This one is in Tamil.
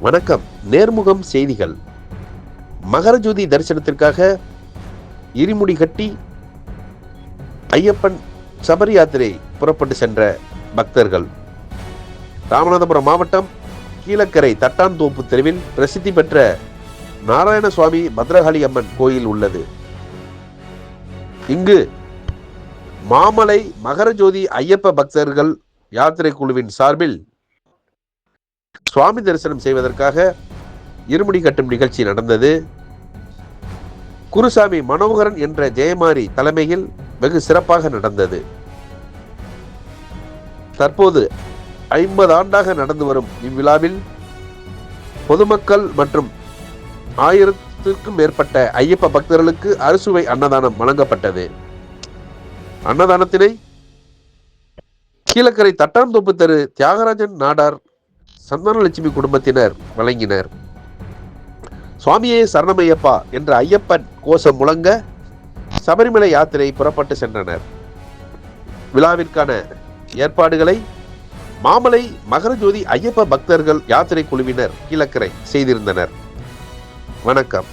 வணக்கம். நேர்முகம் செய்திகள். மகரஜோதி தரிசனத்திற்காக இருமுடி கட்டி ஐயப்பன் சபரி யாத்திரை புறப்பட்டு சென்ற பக்தர்கள். ராமநாதபுரம் மாவட்டம் கீழக்கரை தட்டான்தோப்பு தெருவில் பிரசித்தி பெற்ற நாராயணசுவாமி பத்ரகாளி அம்மன் கோயில் உள்ளது. இங்கு மாமலை மகரஜோதி ஐயப்ப பக்தர்கள் யாத்திரை குழுவின் சார்பில் சுவாமி தரிசனம் செய்வதற்காக இருமுடி கட்டும் நிகழ்ச்சி நடந்தது. குருசாமி மனோகரன் என்ற ஜெயமாரி தலைமையில் வெகு சிறப்பாக நடந்தது. தற்போது 50 ஆண்டாக நடந்து வரும் இவ்விழாவில் பொதுமக்கள் மற்றும் 1000க்கும் மேற்பட்ட ஐயப்ப பக்தர்களுக்கு அறுசுவை அன்னதானம் வழங்கப்பட்டது. அன்னதானத்தினை கீழக்கரை தட்டான்தோப்பு தெரு தியாகராஜன் நாடார் சந்தானலட்சுமி குடும்பத்தினர் வழங்கினர். சுவாமியே சரணமையப்பா என்ற ஐயப்பன் கோஷம் முழங்க சபரிமலை யாத்திரை புறப்பட்டு சென்றனர். விழாவிற்கான ஏற்பாடுகளை மாமலை மகரஜோதி ஐயப்ப பக்தர்கள் யாத்திரை குழுவினர் கீழக்கரை செய்திருந்தனர். வணக்கம்.